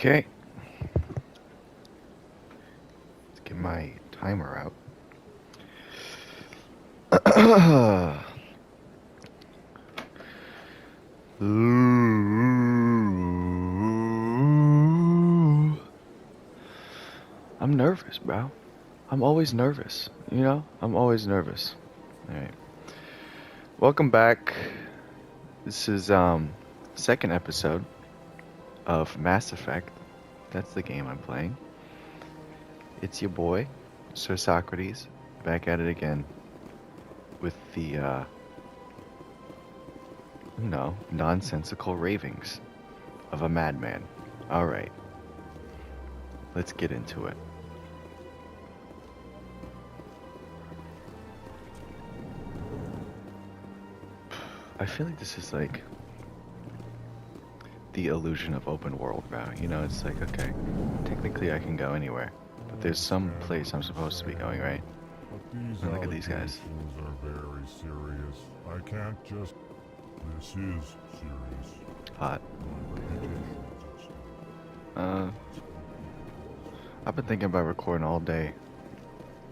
Okay. Let's get my timer out. I'm nervous, bro. I'm always nervous. I'm always nervous. Alright. Welcome back. This is second episode of Mass Effect. That's the game I'm playing. It's your boy, Sir Socrates, back at it again with the nonsensical ravings of a madman. Alright. Let's get into it. I feel like this is like the illusion of open world, bro. It's like, okay, technically I can go anywhere, but there's some place I'm supposed to be going, right? But Look at these guys. Are very serious. I can't just. This is serious. Hot. I've been thinking about recording all day,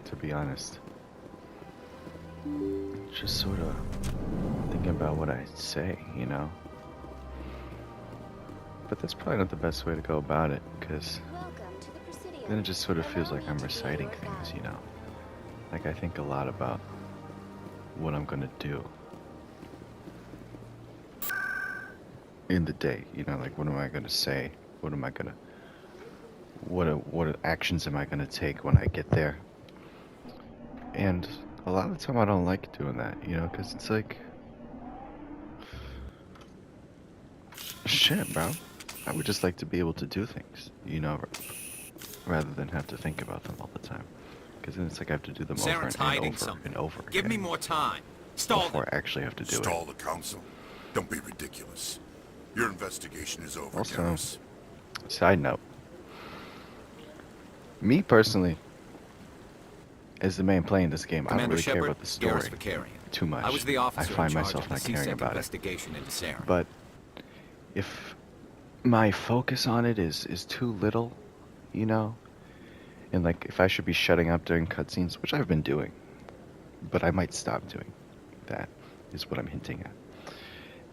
to be honest. Just sort of thinking about what I say, But that's probably not the best way to go about it, because then it just sort of feels like I'm reciting things, Like I think a lot about what I'm gonna do in the day, like what am I gonna say? What actions am I gonna take when I get there? And a lot of the time I don't like doing that, because it's like, shit, bro. I would just like to be able to do things, rather than have to think about them all the time. Because then it's like I have to do them over and over and over again. Give me more time. Stall before I actually have to do Stall it. the council? Don't be ridiculous. Your investigation is over, Also, Garrus. side note. Me personally, as the man playing this game, I don't really care about the story too much. I was the officer I find in charge myself of the not caring C-Sec about it. investigation into Saren. But if my focus on it is too little, and like if I should be shutting up during cutscenes, which I've been doing, but I might stop doing that, is what I'm hinting at.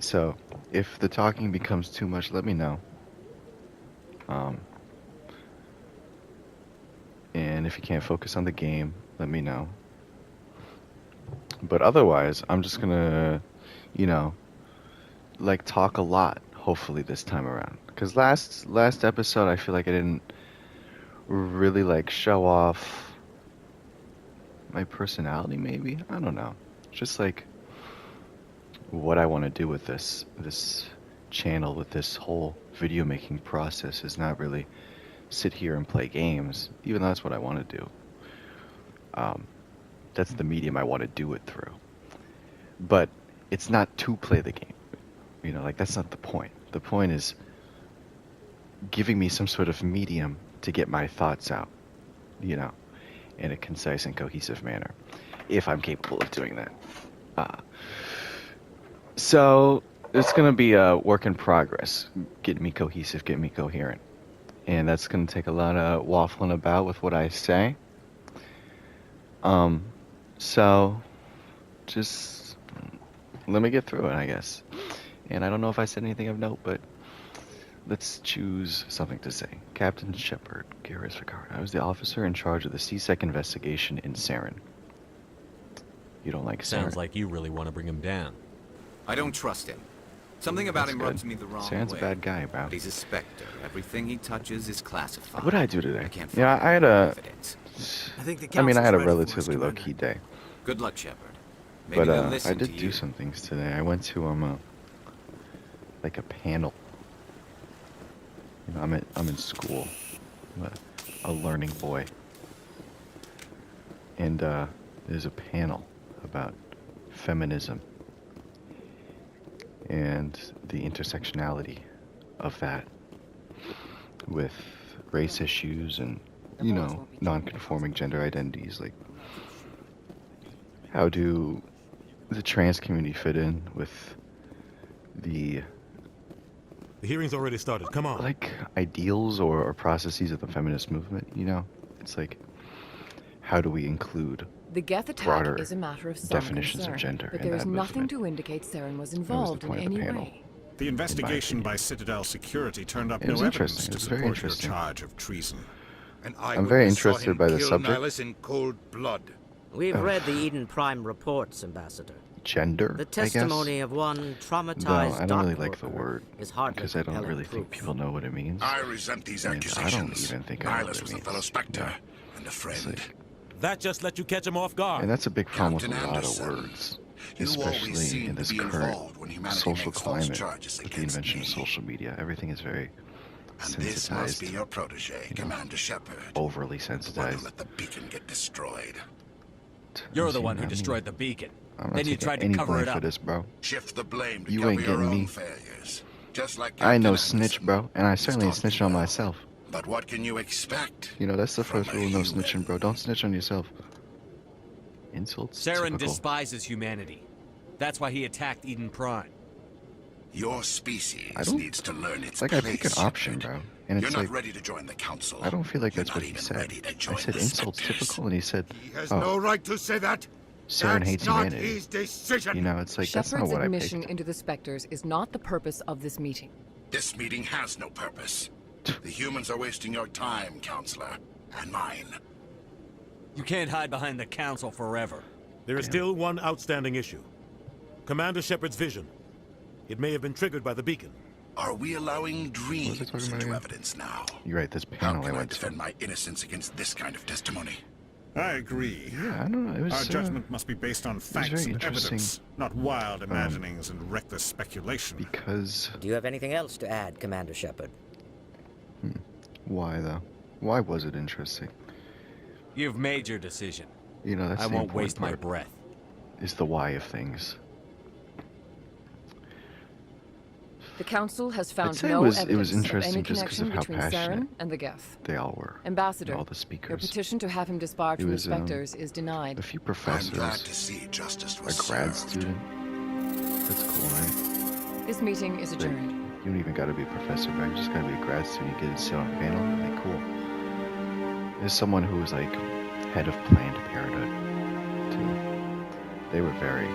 So if the talking becomes too much, let me know. And if you can't focus on the game, let me know. But otherwise, I'm just gonna, like talk a lot, hopefully this time around. Because last episode, I feel like I didn't really like show off my personality, maybe? I don't know. Just like what I want to do with this channel, with this whole video making process is not really sit here and play games, even though that's what I want to do. That's the medium I want to do it through. But it's not to play the game. Like that's not the point. The point is giving me some sort of medium to get my thoughts out, in a concise and cohesive manner, if I'm capable of doing that. So it's going to be a work in progress, getting me cohesive, getting me coherent. And that's going to take a lot of waffling about with what I say. So just let me get through it, I guess. And I don't know if I said anything of note, but let's choose something to say. Captain Shepard, Garrus Picard. I was the officer in charge of the C-Sec investigation in Saren. You don't like Saren? Sounds like you really want to bring him down. I don't trust him. Something about That's him good. rubs me the wrong Saren's way. a bad guy, bro. But he's a Spectre. Everything he touches is classified. What did I do today? I can't Yeah, find I had a... evidence. I think the I had a council's ready for us, relatively Commander. low-key day. Good luck, Shepard. Maybe they'll But listen I to did you. do some things today. I went to like a panel. I'm in school. I'm a learning boy. And there's a panel about feminism and the intersectionality of that with race issues and, non-conforming gender identities. Like, how do the trans community fit in with the The hearing's already started. Come on. like ideals or processes of the feminist movement, you know? It's like, how do we include The Geth attack broader is a matter of some definitions concern, of gender but in there is that nothing movement? to indicate Saren was the involved in point of the any panel. way. The investigation opinion. by Citadel Security turned up It was no interesting. evidence It to was very support your interesting. charge of treason. An I'm very eyewitness saw interested him by the kill subject. Nihilus in cold blood. We've read the Eden Prime reports, Ambassador. Gender, The I guess? testimony of one No, traumatized I don't really dock like the worker word is hardly because I don't compelling really think proof. people know what it means. I resent these I mean, I don't accusations. even think I know what Nihilus it was a means. fellow Spectre Yeah. and a It's friend. like, That just let you catch him off guard. and that's a big problem with Captain a lot Anderson, of words, you always especially seem in to this be current involved when humanity social makes false climate charges with the against invention of me. social media. Everything is very And this must be sensitized, your protege, Commander Shepard. overly The one who sensitized. let the beacon get destroyed. You're You the see, one who I mean, destroyed the beacon. I'm not Then you taking tried to any cover blame it for up. this, bro. Shift the blame to You cover ain't your getting own me. failures. Just like I know Captain snitch, Anderson. bro, and I certainly ain't Stalked snitching you on well. myself. But what can you expect? You know, that's the From first a rule, no human. snitching, bro. Don't snitch on yourself. Insults? Saren Typical. despises humanity. That's why he attacked Eden Prime. Your species I don't- needs to learn its It's like I place, pick an option, Shepard. bro. And You're it's not like, ready to join the council. I don't feel like You're that's not what he even said. ready to I join said the insults Spectres. typical, and he said, He has oh, no right to say that. Saren That's hates not humanity. his decision. You know, it's like, that's not Shepard's what I admission picked. into the Spectres is not the purpose of this meeting. This meeting has no purpose. The humans are wasting your time, Counselor, and mine. You can't hide behind the council forever. There is still one outstanding issue. Commander Shepard's vision. It may have been triggered by the beacon. Are we allowing What dreams was I talking about into again? evidence now? You're right, this How panel I can I went to. defend my innocence against this kind of testimony? I agree. Yeah, I don't know. It was, Our judgment must be based on facts very and interesting. evidence, not wild imaginings and reckless speculation. because, Do you have anything else to add, Commander Shepard? why though? Why was it interesting? You've made your decision. You know, that's I the won't important waste my part, breath. is the why of things. The council has found say no it was evidence of interesting any just 'cause of connection how between Saren passionate and the Geth. They all were. Ambassador, all the your speakers. petition to have him disbarred It from the was, Spectres is denied. A few I'm professors, glad to see justice a was grad served. student. That's cool, right? This meeting is Like, adjourned. you don't even gotta be a professor, bro. You just gotta be a grad student. You get to sit on a panel. Like, cool. There's someone who was like head of Planned Parenthood, too. They were very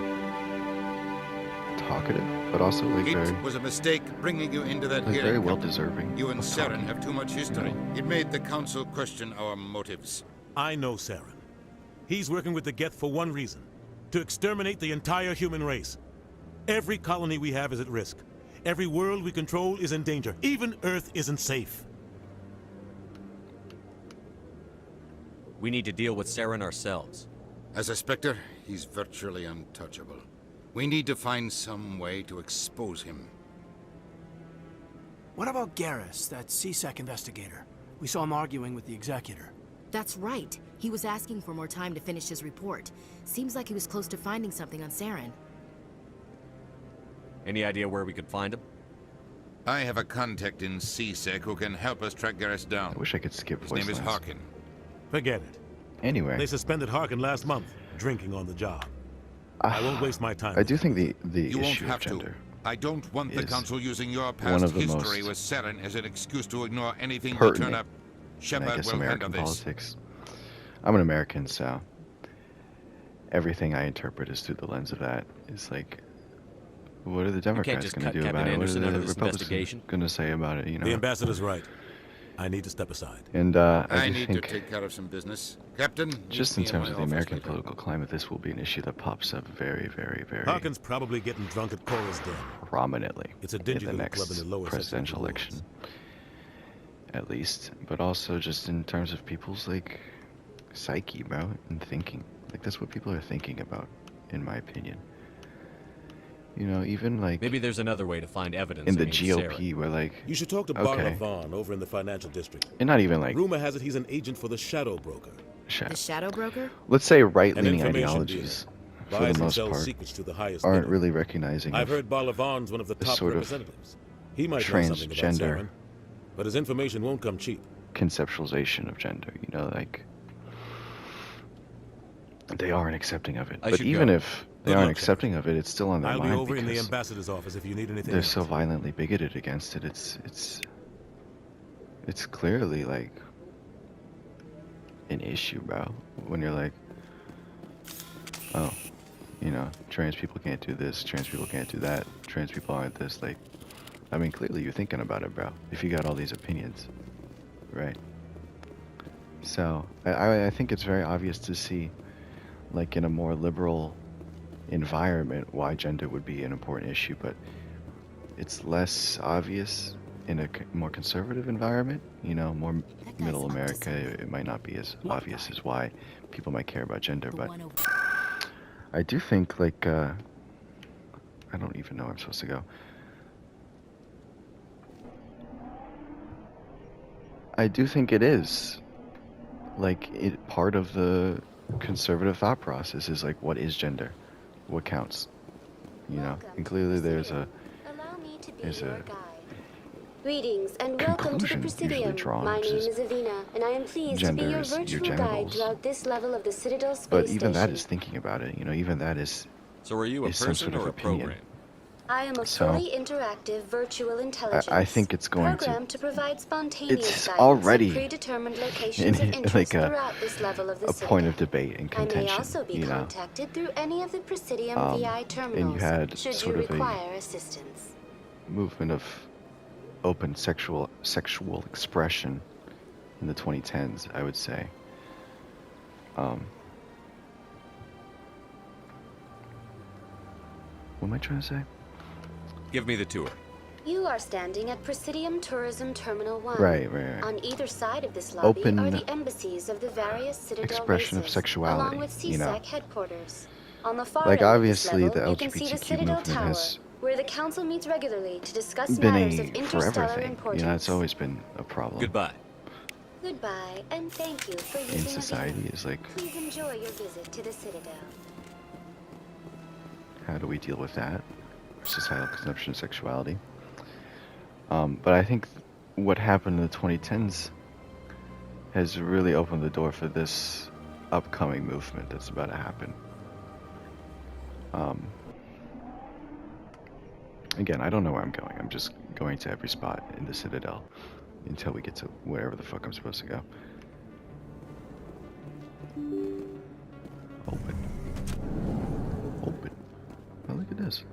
talkative, but also like It very, was a mistake bringing you into that like hearing. very well Captain. deserving. You and of Saren talking. have too much history. It made the council question our motives. I know Saren. He's working with the Geth for one reason. To exterminate the entire human race. Every colony we have is at risk. Every world we control is in danger. Even Earth isn't safe. We need to deal with Saren ourselves. As a Spectre, he's virtually untouchable. We need to find some way to expose him. What about Garrus, that CSEC investigator? We saw him arguing with the executor. That's right. He was asking for more time to finish his report. Seems like he was close to finding something on Saren. Any idea where we could find him? I have a contact in CSEC who can help us track Garrus down. I wish I could skip His voice name is lines. Harkin. Forget it. Anyway, They suspended Harkin last month, drinking on the job. I won't waste my time. I do think the You won't issue of have to. gender. I don't want the is council using your one past of the history most with Saren as an excuse to ignore anything we pertinent, turn up. And I Shepard guess will handle American this. politics. I'm an American, so everything I interpret is through the lens of that. It's like, what are the Democrats just going cut to do Captain about it? What are Anderson out the of this Republicans investigation? going to say about it? You know. The ambassador's right. I need to step aside. And I I do need to think, take care of some business. Captain, meet just in me terms my of the office American later. political climate, this will be an issue that pops up very, very, very Harkin's probably getting drunk at Cora's den. prominently It's a in dingy the little club next in the lower presidential election, at least. But also just in terms of people's like psyche, bro, and thinking. Like that's what people are thinking about, in my opinion. You know, even like Maybe there's another way to find evidence in the against GOP, Saren. where like, You should talk to Okay. Barla Vaughn over in the financial district. and not even like, Rumor has it he's an agent for the Shadow Broker. The Shadow Broker? let's say An right-leaning information ideologies, dealer. for Buys the and most sells part, secrets to the highest aren't bidder. really recognizing I've of heard Barla Vaughn's one of the this top sort of representatives. He might know something about transgender Saren, but his information won't come cheap. conceptualization of gender. You know, like they aren't accepting of it. I But should even go. if Good aren't luck, accepting of it. It's still on their I'll be mind over in the because ambassador's office if you need anything they're else. so violently bigoted against it. It's clearly like an issue, bro. When you're like, oh, trans people can't do this, trans people can't do that, trans people aren't this. Like, I mean, clearly you're thinking about it, bro. If you got all these opinions, right? So I think it's very obvious to see, like in a more liberal environment, why gender would be an important issue, but it's less obvious in a more conservative environment. More middle America, it might not be as obvious as why people might care about gender, but I do think, like, I don't even know where I'm supposed to go. I do think it is, like, part of the conservative thought process is, like, what is gender? What counts? And clearly there's a Greetings and welcome to the conclusion usually Presidium. drawn, My which name is is Avina, and I am pleased to be gender your is your virtual guide genitals. throughout this level of the Citadel space But even that station. is thinking about it. Even that is. So are you a is some person sort of or a opinion. program? I am a So, fully interactive virtual intelligence. I think it's going programmed to provide spontaneous It's guidance already at predetermined locations of interest like throughout this level of the a Citadel. point of debate and I contention. may also be contacted through any of the Presidium VI terminals and you had should sort you of a require assistance. movement of open sexual expression in the 2010s, I would say. What am I trying to say? Give me the tour. You are standing at Presidium Tourism Terminal 1. Right. On either side of this lobby Open are the embassies of the various Citadel expression races, of sexuality, along with CSEC headquarters. On the far Like, end obviously, of this the level, you can see the LGBTQ Citadel movement Tower, has where the Council meets regularly to discuss been matters a of forever interstellar thing. importance. It's always been a problem. Goodbye. Goodbye, and thank you for using In society Avina. is like, Please enjoy your visit to the Citadel. how do we deal with that? Societal consumption of sexuality. But I think what happened in the 2010s has really opened the door for this upcoming movement that's about to happen. Again, I don't know where I'm going. I'm just going to every spot in the Citadel until we get to wherever the fuck I'm supposed to go. Open. Oh, look at this.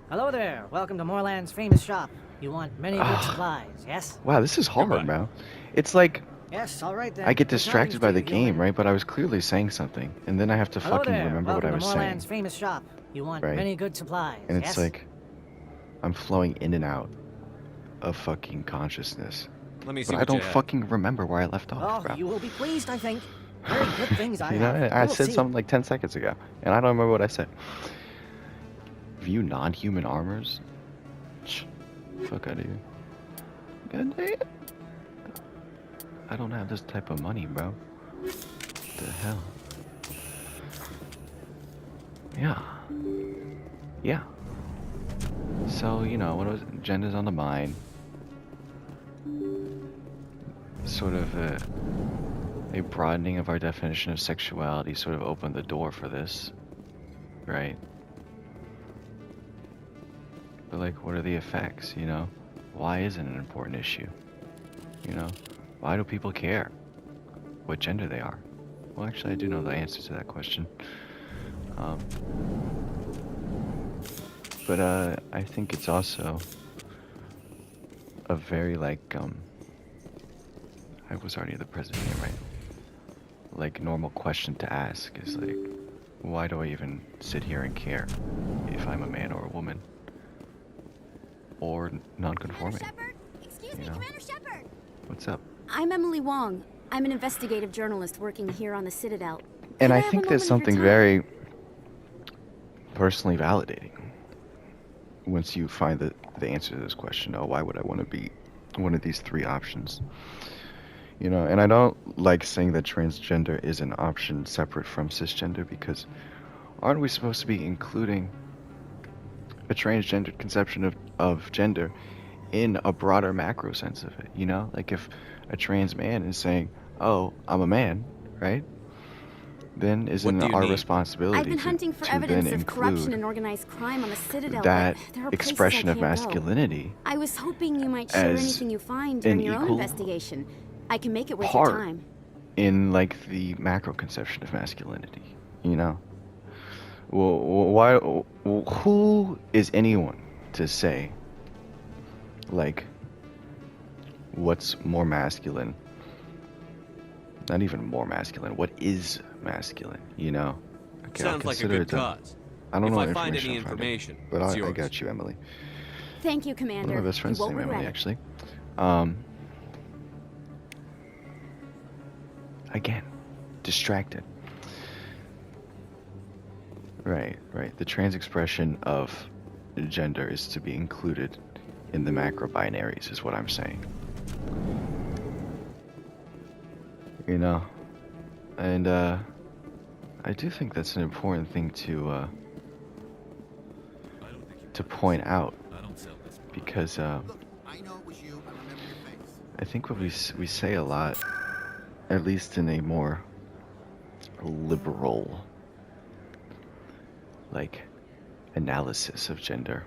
Hello there. Welcome to Moorland's famous shop. You want many good supplies, yes? Wow, this is hard, man. It's like Yes, all right then. I get Good distracted tidings by to the you, game, Youngling. right? But I was clearly saying something, and then I have to Hello fucking there. remember what Welcome I was to saying. Moorland's famous shop. You want Right. many good supplies, And yes? it's like I'm flowing in and out of fucking consciousness. Let me see But I what you don't have. fucking remember where I left off, Oh, bro. you will be pleased, I think. Very good things I You know, have. I You will said see. something like 10 seconds ago, and I don't remember what I said. View non-human armors? Fuck out of here. God damn. I don't have this type of money, bro. What the hell? Yeah. So, what was gender's on the mind. Sort of a broadening of our definition of sexuality sort of opened the door for this, right? But like, what are the effects, Why is it an important issue? Why do people care what gender they are? Well, actually, I do know the answer to that question. But I think it's also a very, like, I was already the president here, right? Like, normal question to ask is like, why do I even sit here and care if I'm a man or a woman? Or non-conforming? Excuse me, Commander Shepard! What's up? I'm Emily Wong. I'm an investigative journalist working here on the Citadel. And Could I have a think there's moment of your something time? very personally validating once you find the answer to this question. Oh, why would I want to be one of these three options? And I don't like saying that transgender is an option separate from cisgender, because aren't we supposed to be including a transgendered conception of gender in a broader macro sense of it? Like if a trans man is saying, oh, I'm a man, right? then isn't What do it you our need? responsibility I've been hunting for to then evidence of corruption include and organized crime on the Citadel, that but there are places expression I of can't go. masculinity I was hoping you might share as anything you find an during your own equal investigation. I can make it worth your part time. in like the macro conception of masculinity, you know? Well, why? Who is anyone to say like what's more masculine? Not even more masculine. What is masculine? You know? Okay, I'll Sounds like a consider good it done. cause. I don't If know I what find information any I'm finding, information, but it's I yours. got you, Emily. Thank you, One Commander. of my best friends you is won't named regret Emily, it. actually. Again, distracted. Right. The trans expression of gender is to be included in the macro binaries, is what I'm saying. You know, and I do think that's an important thing to point out, because I think what we say a lot, at least in a more liberal like analysis of gender,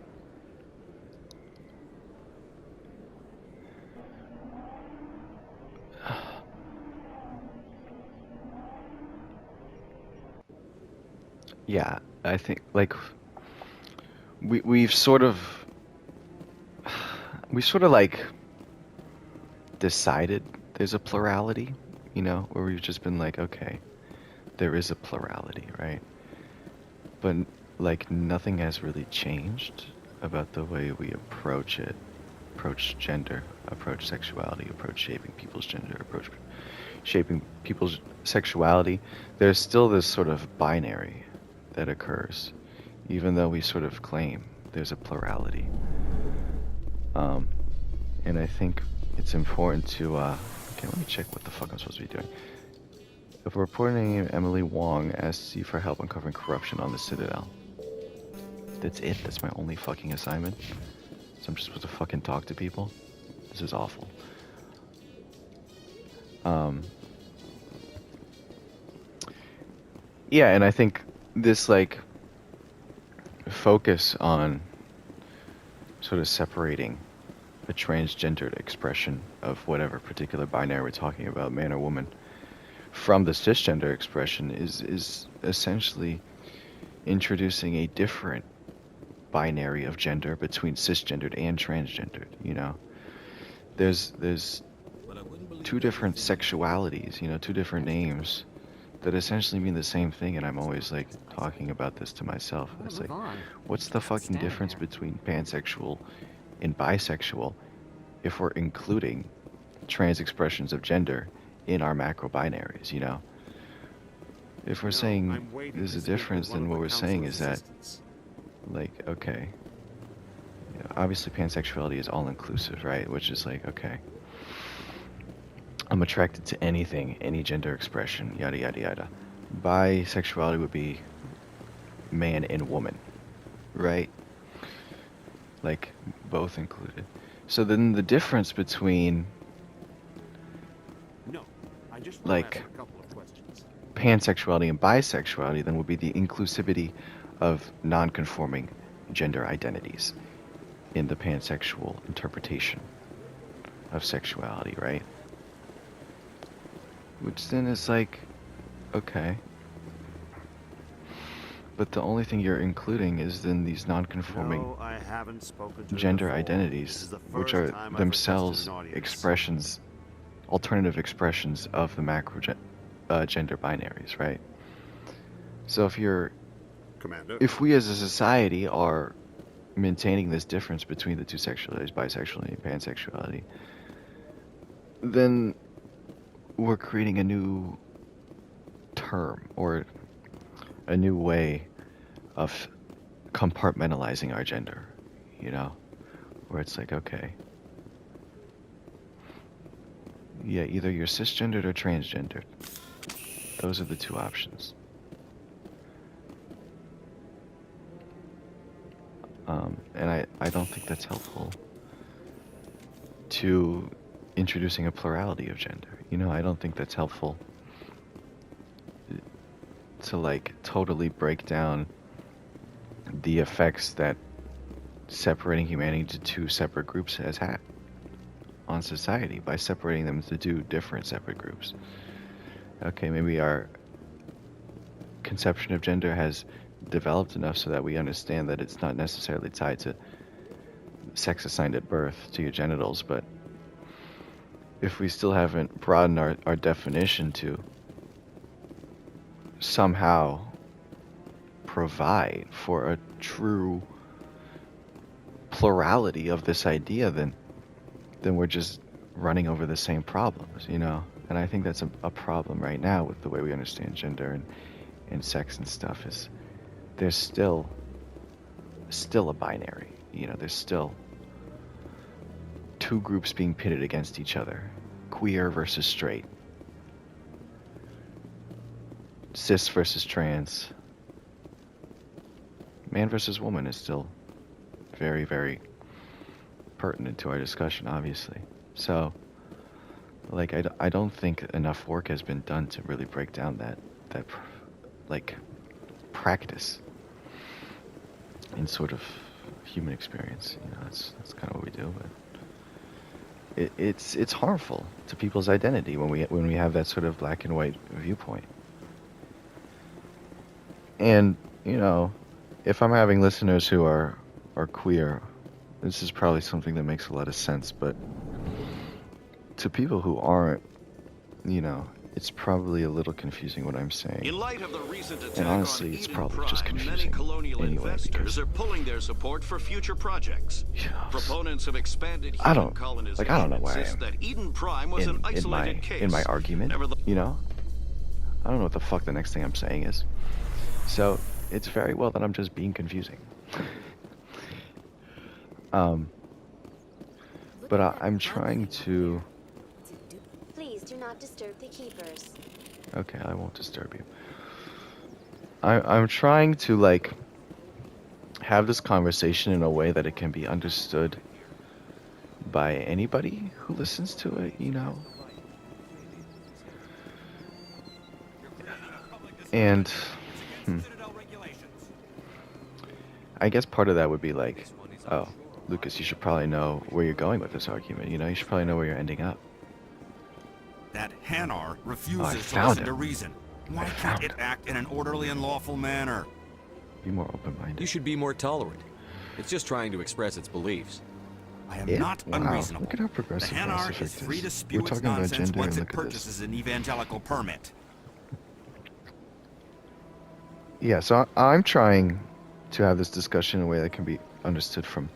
yeah, I think like we've sort of like decided there's a plurality, you know, where we've just been like, okay, there is a plurality, right? But like nothing has really changed about the way we approach it, approach gender, approach sexuality, approach shaping people's gender, approach shaping people's sexuality. There's still this sort of binary that occurs, even though we sort of claim there's a plurality. And I think it's important to, okay, let me check what the fuck I'm supposed to be doing. If a reporter named Emily Wong asks you for help uncovering corruption on the Citadel. That's it? That's my only fucking assignment? So I'm just supposed to fucking talk to people? This is awful. Yeah, and I think this, like, focus on sort of separating a transgendered expression of whatever particular binary we're talking about, man or woman, from the cisgender expression is essentially introducing a different binary of gender between cisgendered and transgendered, you know? There's two different sexualities, you know, two different names that essentially mean the same thing, and I'm always like talking about this to myself. It's like, what's the fucking difference between pansexual and bisexual if we're including trans expressions of gender in our macro binaries, you know? If we're saying there's a difference, then what we're saying is that, like, okay, you know, obviously pansexuality is all-inclusive, right? Which is like, okay, I'm attracted to anything, any gender expression, yada yada yada. Bisexuality would be man and woman, right? Like, both included. So then the difference between like pansexuality and bisexuality then would be the inclusivity of non-conforming gender identities in the pansexual interpretation of sexuality, right? Which then is like, okay, but the only thing you're including is then these non-conforming gender identities, which are themselves expressions, alternative expressions of the macro gender binaries, right? So if we as a society are maintaining this difference between the two sexualities, bisexuality and pansexuality, then we're creating a new term or a new way of compartmentalizing our gender, you know, where it's like, okay, yeah, either you're cisgendered or transgendered. Those are the two options. And I don't think that's helpful to introducing a plurality of gender. You know, I don't think that's helpful to like totally break down the effects that separating humanity into two separate groups has had on society by separating them into two different separate groups. Okay, maybe our conception of gender has developed enough so that we understand that it's not necessarily tied to sex assigned at birth to your genitals, but if we still haven't broadened our definition to somehow provide for a true plurality of this idea, then we're just running over the same problems, you know? And I think that's a problem right now with the way we understand gender and sex and stuff, is there's still a binary, you know, there's still two groups being pitted against each other. Queer versus straight. Cis versus trans. Man versus woman is still very, very pertinent to our discussion, obviously. So, like, I don't think enough work has been done to really break down that like, practice in sort of human experience. You know, that's kind of what we do, but it's harmful to people's identity when we have that sort of black and white viewpoint. And, you know, if I'm having listeners who are queer, this is probably something that makes a lot of sense, but to people who aren't, you know, it's probably a little confusing what I'm saying. In light of the recent attack and honestly, on it's Eden probably Prime, just many confusing colonial anyway, investors are pulling their support for future projects. Proponents of expanded I human don't colonization know where I insist am that Eden Prime was an isolated case. in my argument, you know? I don't know what the fuck the next thing I'm saying is. So, it's very well that I'm just being confusing. But I'm trying to... Please do not disturb the keepers. Okay, I won't disturb you. I'm trying to, like, have this conversation in a way that it can be understood by anybody who listens to it, you know? And, I guess part of that would be like, oh, Lucas, you should probably know where you're going with this argument, you know? You should probably know where you're ending up. That Hanar refuses to found listen him. to reason. Why can't it act in an orderly and lawful manner? Be more open-minded. You should be more tolerant. It's just trying to express its beliefs. I am Yeah? not Wow, unreasonable. look at how The progressive Hanar Pacific is free to is. spew We're its talking about nonsense gender once and it look at this. purchases an evangelical permit. Yeah, so I'm trying to have this discussion in a way that can be understood from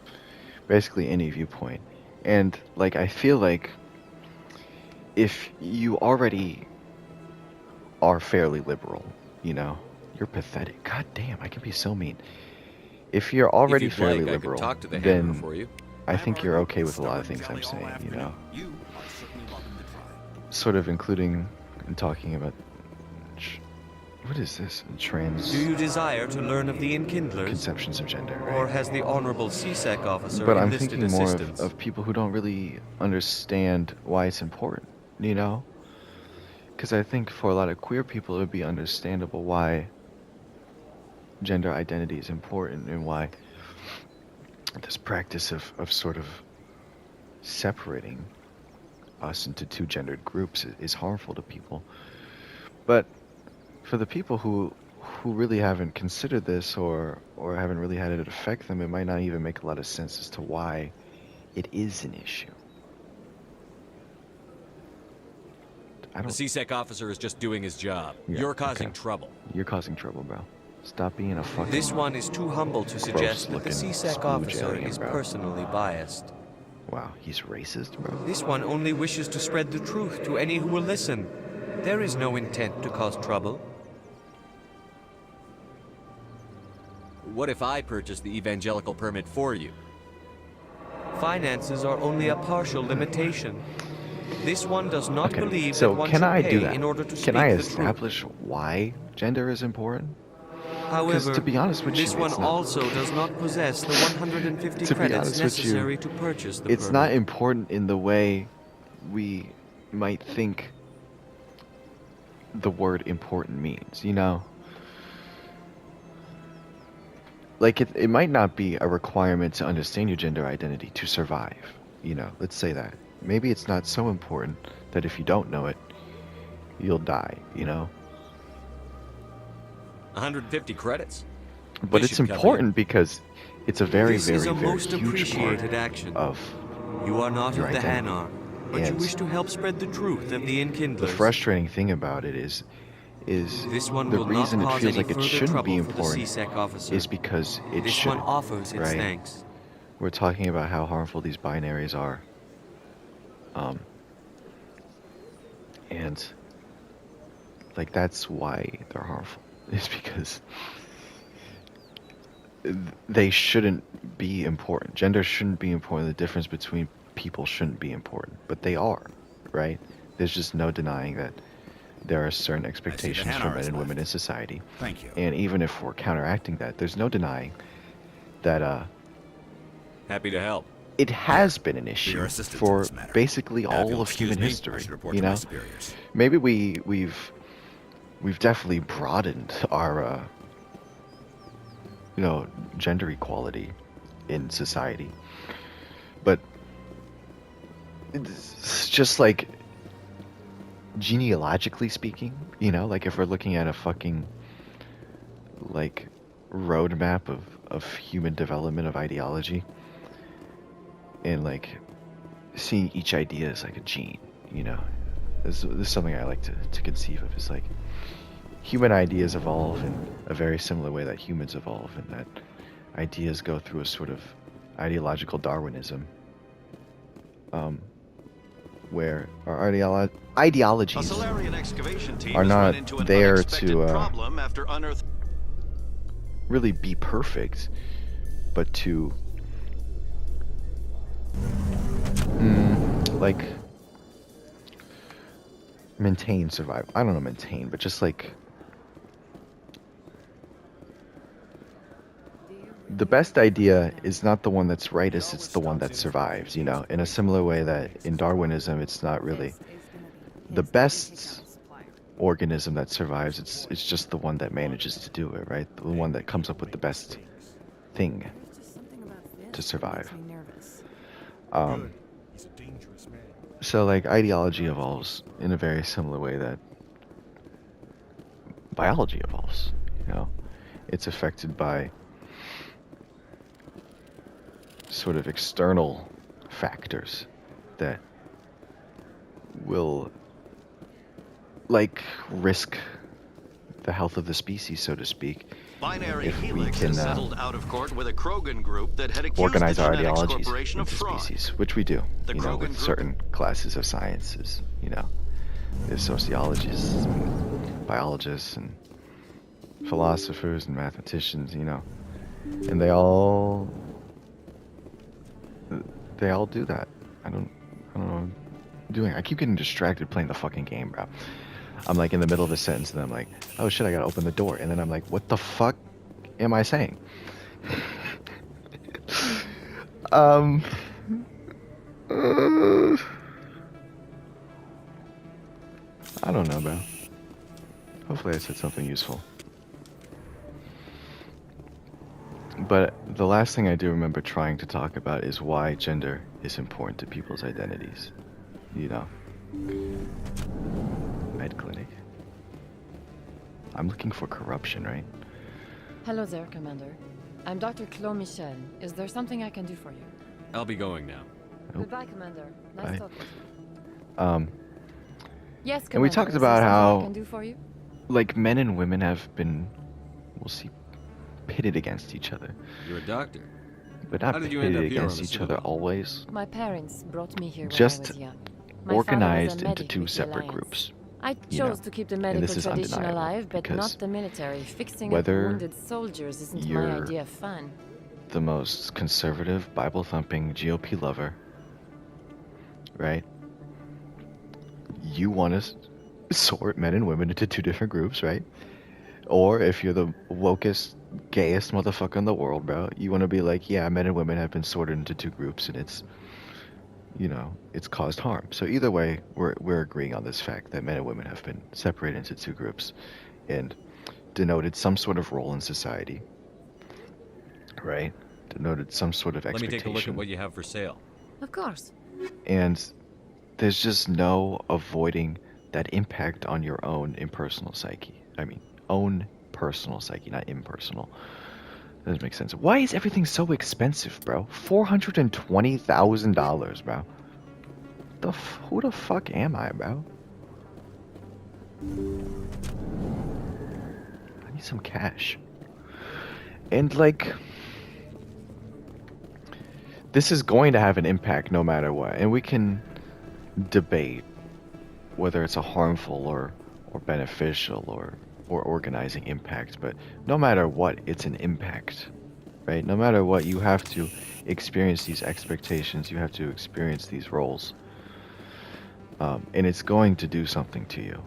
basically any viewpoint. And, like, I feel like if you already are fairly liberal, you know, you're pathetic. God damn, I can be so mean. If you're already If you'd fairly like, I could liberal, talk to the Hammer then for you. I think you're okay with a lot of things I'm saying, you know? Sort of including and talking about... What is this? Trans... Do you desire to learn of the Enkindlers? Conceptions of gender, right? Or has the Honorable CSEC officer But I'm enlisted thinking more assistance? of people who don't really understand why it's important, you know? Because I think for a lot of queer people it would be understandable why gender identity is important and why this practice of sort of separating us into two gendered groups is harmful to people. But for the people who really haven't considered this or haven't really had it affect them, it might not even make a lot of sense as to why it is an issue. The CSEC officer is just doing his job. Yeah, You're causing trouble. You're causing trouble, bro. Stop being a fucking... This one is too humble to suggest that the gross-looking CSEC Scrooge officer alien, is bro. personally biased. Wow, he's racist, bro. This one only wishes to spread the truth to any who will listen. There is no intent to cause trouble. What if I purchase the evangelical permit for you? Finances are only a partial limitation. This one does not believe that So one can should I pay do that? in order to speak Can I the truth. establish why gender is important? However, to be honest with this you, one it's not. also does not possess the 150 To be credits honest with you, necessary to purchase the it's permit. not important in the way we might think the word important means, you know? like it might not be a requirement to understand your gender identity to survive. Let's say that. Maybe it's not so important that if you don't know it, you'll die. 150 credits. But This it's should cover important because it's a very, This very, is a very most huge part appreciated action. of You are not your of the identity. Hanar, but you And wish to help spread the truth of the Enkindlers. the frustrating thing about it is This one the will reason not it cause feels any like it further shouldn't be trouble for the important CSEC officer. is because it This should. one offers its right? thanks. We're talking about how harmful these binaries are. And like that's why they're harmful. Is because they shouldn't be important. Gender shouldn't be important. The difference between people shouldn't be important, but they are, right? There's just no denying that there are certain expectations for men and women in society. Thank you. And even if we're counteracting that, there's no denying that Happy to help. it has been an issue for basically all you'll of human excuse me, I history. should report You to my know, superiors. maybe we've definitely broadened our gender equality in society, but it's just like genealogically speaking, like if we're looking at a fucking like roadmap of human development of ideology, and like seeing each idea as like a gene, this is something I like to conceive of, is like human ideas evolve in a very similar way that humans evolve, and that ideas go through a sort of ideological Darwinism, where our ideologies are not there to really be perfect, but to like maintain survival. I don't know, maintain, but just like the best idea is not the one that's rightest, it's the one that survives, in a similar way that in Darwinism it's not really the best organism that survives, it's just the one that manages to do it, right? The one that comes up with the best thing to survive. So like ideology evolves in a very similar way that biology evolves, It's affected by sort of external factors that will like risk the health of the species, so to speak, Binary if we Helix can has settled out of court with a Krogan group that had accused organize the our Genetics ideologies Corporation of into fraud. species, which we do, The Krogan with group- certain classes of sciences, There's sociologists, and biologists, and philosophers, and mathematicians, and they all do that. I don't know what I'm doing. I keep getting distracted playing the fucking game, bro. I'm like in the middle of a sentence and I'm like, oh shit, I gotta open the door. And then I'm like, what the fuck am I saying? I don't know, bro. Hopefully I said something useful. But the last thing I do remember trying to talk about is why gender is important to people's identities. Med clinic. I'm looking for corruption, right? Hello there, Commander. I'm Dr. Claude Michel. Is there something I can do for you? I'll be going now. Nope. Goodbye, Commander. Nice Bye. talking to you. Yes, Commander. And we talked Is there about something how I can do for you? like men and women have been, we'll see, pitted against each other. You're a doctor. But not How did you end pitted up here against on the each other Citadel? always. My parents brought me here Just when I was young. My father was a organized into medic two with the separate Alliance. groups. I chose to keep the medical this is tradition undeniable, alive, but because not the military. Fixing up whether wounded soldiers isn't my you're idea of fun. the most conservative, Bible-thumping GOP lover, right? You want to sort men and women into two different groups, right? Or if you're the wokest, gayest motherfucker in the world, bro, you want to be like, yeah, men and women have been sorted into two groups, and it's, it's caused harm. So either way, we're agreeing on this fact that men and women have been separated into two groups and denoted some sort of role in society. right? Denoted some sort of Let me expectation. take a look at what you have for sale. Of course. And there's just no avoiding that impact on your own impersonal psyche. I mean, own personal psyche, not impersonal. Doesn't make sense. Why is everything so expensive, bro? $420,000, bro. Who the fuck am I, bro? I need some cash. And like, this is going to have an impact no matter what. And we can debate whether it's a harmful or beneficial or organizing impact, but no matter what, it's an impact, right? No matter what, you have to experience these expectations, you have to experience these roles, and it's going to do something to you.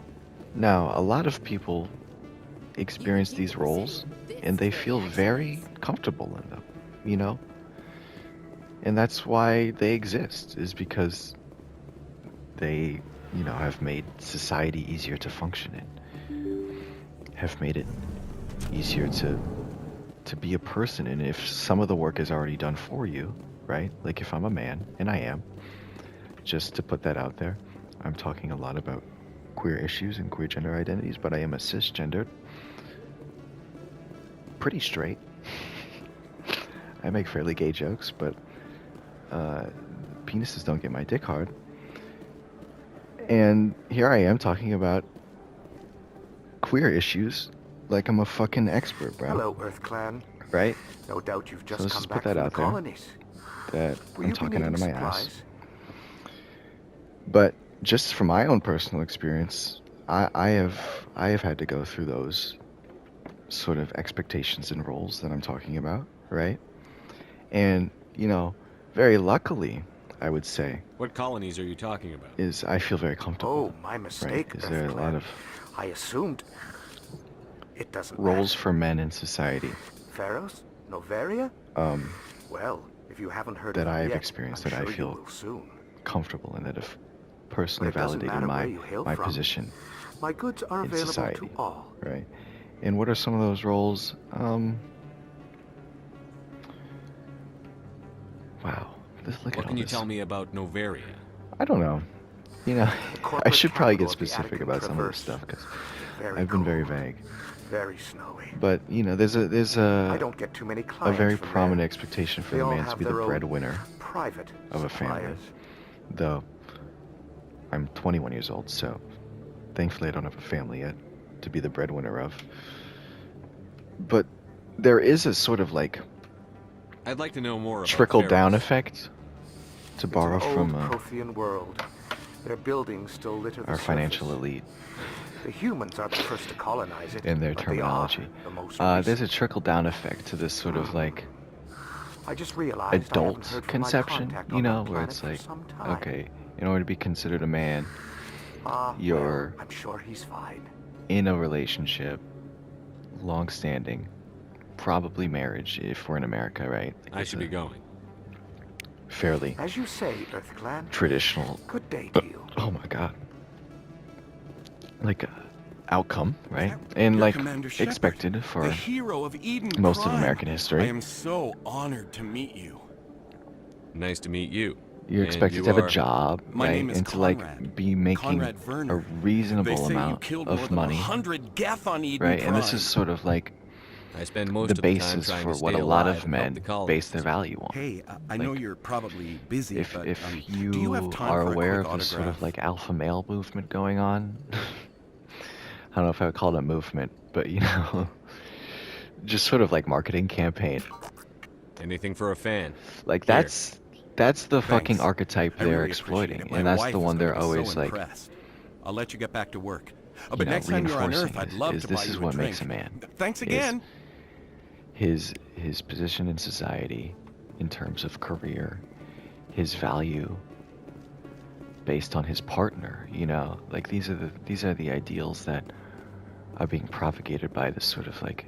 Now, a lot of people experience these roles and they feel very comfortable in them, you know? And that's why they exist, is because they, you know, have made society easier to function in. Have made it easier to be a person. And if some of the work is already done for you, right? Like if I'm a man, and I am, just to put that out there, I'm talking a lot about queer issues and queer gender identities, but I am a cisgendered, pretty straight. I make fairly gay jokes, but penises don't get my dick hard. And here I am talking about queer issues like I'm a fucking expert, bro. Hello, Earth Clan. Right? No doubt you've just so let's come just back put that from out the there. colonies. That Will I'm you be talking out of needing my ass. supplies? But just from my own personal experience, I have had to go through those sort of expectations and roles that I'm talking about, right? And, you know, very luckily, I would say, What colonies are you talking about? is I feel very comfortable. Oh, my mistake, Right? Is there a lot of I assumed. It doesn't roles for men in society Pharaohs? Novaria? Well, if you haven't heard that of I it have yet, experienced I'm that sure I you feel will soon. comfortable in, that have personally But it doesn't validated matter where you hail my from. position My goods are in available society, to all. right? And what are some of those roles? Wow. Look at What all can you this. tell me about Novaria? I don't know. You know, I should probably get capital of the specific Attican about some of this Traverse. stuff because Very I've been very cold. vague. Very snowy. But you know, there's I a don't get too many a clients very from prominent there. expectation for They the all man to have be the their own breadwinner private of a family. suppliers. Though I'm 21 years old, so thankfully I don't have a family yet to be the breadwinner of. But there is a sort of like I'd like to know more about trickle down pharaohs. effect, to borrow It's an from old Prothean world. Their buildings still litter the our surface. financial elite The humans are the first to colonize it. in their but terminology. They are the most There's a recent. trickle down effect to this sort of like I just realized I haven't adult heard from my conception, contact you on know, that where planet it's for like, some time. okay, in order to be considered a man, you're I'm sure he's fine. in a relationship, long-standing, probably marriage if we're in America, right? Like I it's should be going. fairly As you say, Earth Clan. traditional. Good day to you. Oh my god. Like outcome, right? And You're like Commander Shepard, expected for the hero of Eden most of Prime. American history. I am so honored to meet you. Nice to meet you. You're And expected you to have are- a job, My right? name is And to Conrad. like be making Conrad a Werner. reasonable They say you amount killed more of than money, 100 Geth on Eden right? Prime. And this is sort of like I spend most the of the time basis trying for to what stay a lot alive of and help men the colonists. base their value on. Hey, I know Like, you're probably busy, if but you, do you have time are for a aware quick of this sort of autograph? like alpha male movement going on, I don't know if I would call it a movement, but you know, just sort of like marketing campaign. Anything for a fan. Like Here. that's the fucking Thanks. archetype I they're really exploiting, appreciate it. My and that's wife the is one gonna they're be always so like, impressed. I'll let you get back to work. you But know, next time you're on reinforcing Earth, I'd is, love is to this buy is you a what drink. makes a man. Thanks is again. His position in society, in terms of career, his value based on his partner. You know, like these are the ideals that are being propagated by this sort of like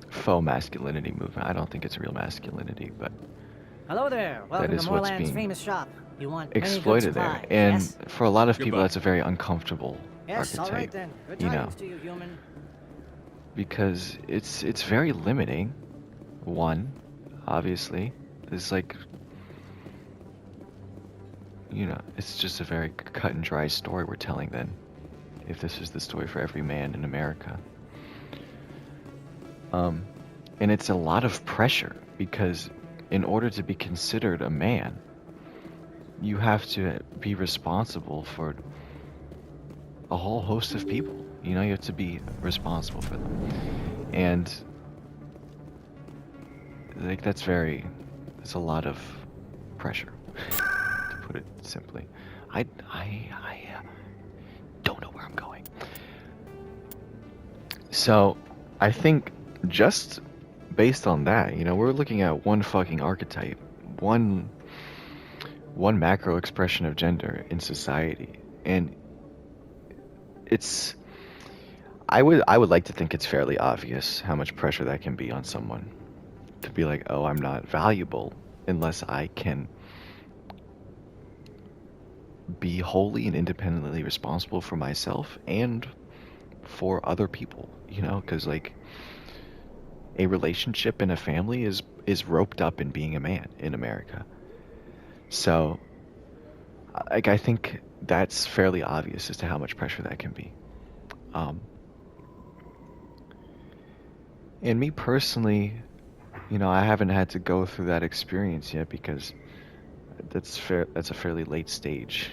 faux masculinity movement. I don't think it's real masculinity, but Hello there. Welcome is to what's Moorland's being famous shop. You want many good exploited there. supplies, And yes? for a lot of people, Goodbye. that's a very uncomfortable Yes, all right archetype. then. Good You know, tidings to you, human. because it's very limiting. One, obviously. It's like, you know, it's just a very cut and dry story we're telling then, if this is the story for every man in America. And it's a lot of pressure, because in order to be considered a man, you have to be responsible for a whole host of people. You know, you have to be responsible for them. And like that's a lot of pressure, to put it simply. I don't know where I'm going. So I think just based on that, you know, we're looking at one fucking archetype, one macro expression of gender in society, and it's I would like to think it's fairly obvious how much pressure that can be on someone to be like, oh, I'm not valuable unless I can be wholly and independently responsible for myself and for other people, you know, because like a relationship and a family is roped up in being a man in America. So like I think that's fairly obvious as to how much pressure that can be. And me personally, you know, I haven't had to go through that experience yet, because that's a fairly late stage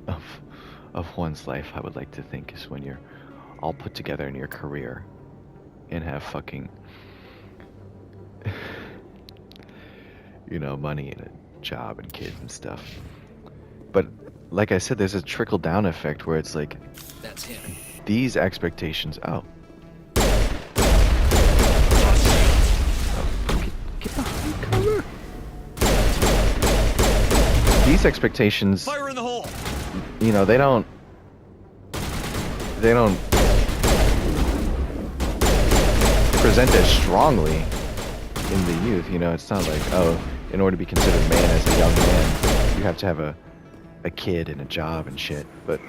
of one's life, I would like to think, is when you're all put together in your career and have fucking you know, money and a job and kids and stuff. But like I said, there's a trickle down effect where it's like, That's him. these expectations, get behind cover. These expectations, Fire in the hole. you know, they don't present as strongly in the youth. You know, it's not like, oh, in order to be considered a man as a young man, you have to have a kid and a job and shit. But